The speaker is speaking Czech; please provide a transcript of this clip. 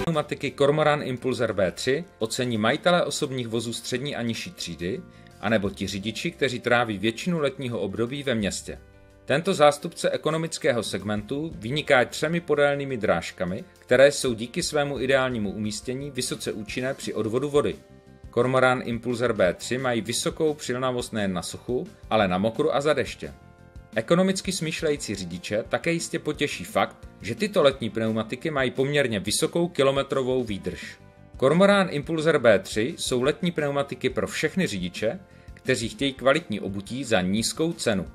Pneumatiky Cormoran Impulsor V3 ocení majitelé osobních vozů střední a nižší třídy, anebo ti řidiči, kteří tráví většinu letního období ve městě. Tento zástupce ekonomického segmentu vyniká 3 podélnými drážkami, které jsou díky svému ideálnímu umístění vysoce účinné při odvodu vody. Cormoran Impulsor V3 mají vysokou přilnavost nejen na suchu, ale na mokru a za deště. Ekonomicky smýšlející řidiče také jistě potěší fakt, že tyto letní pneumatiky mají poměrně vysokou kilometrovou výdrž. Cormoran Impulsor V3 jsou letní pneumatiky pro všechny řidiče, kteří chtějí kvalitní obutí za nízkou cenu.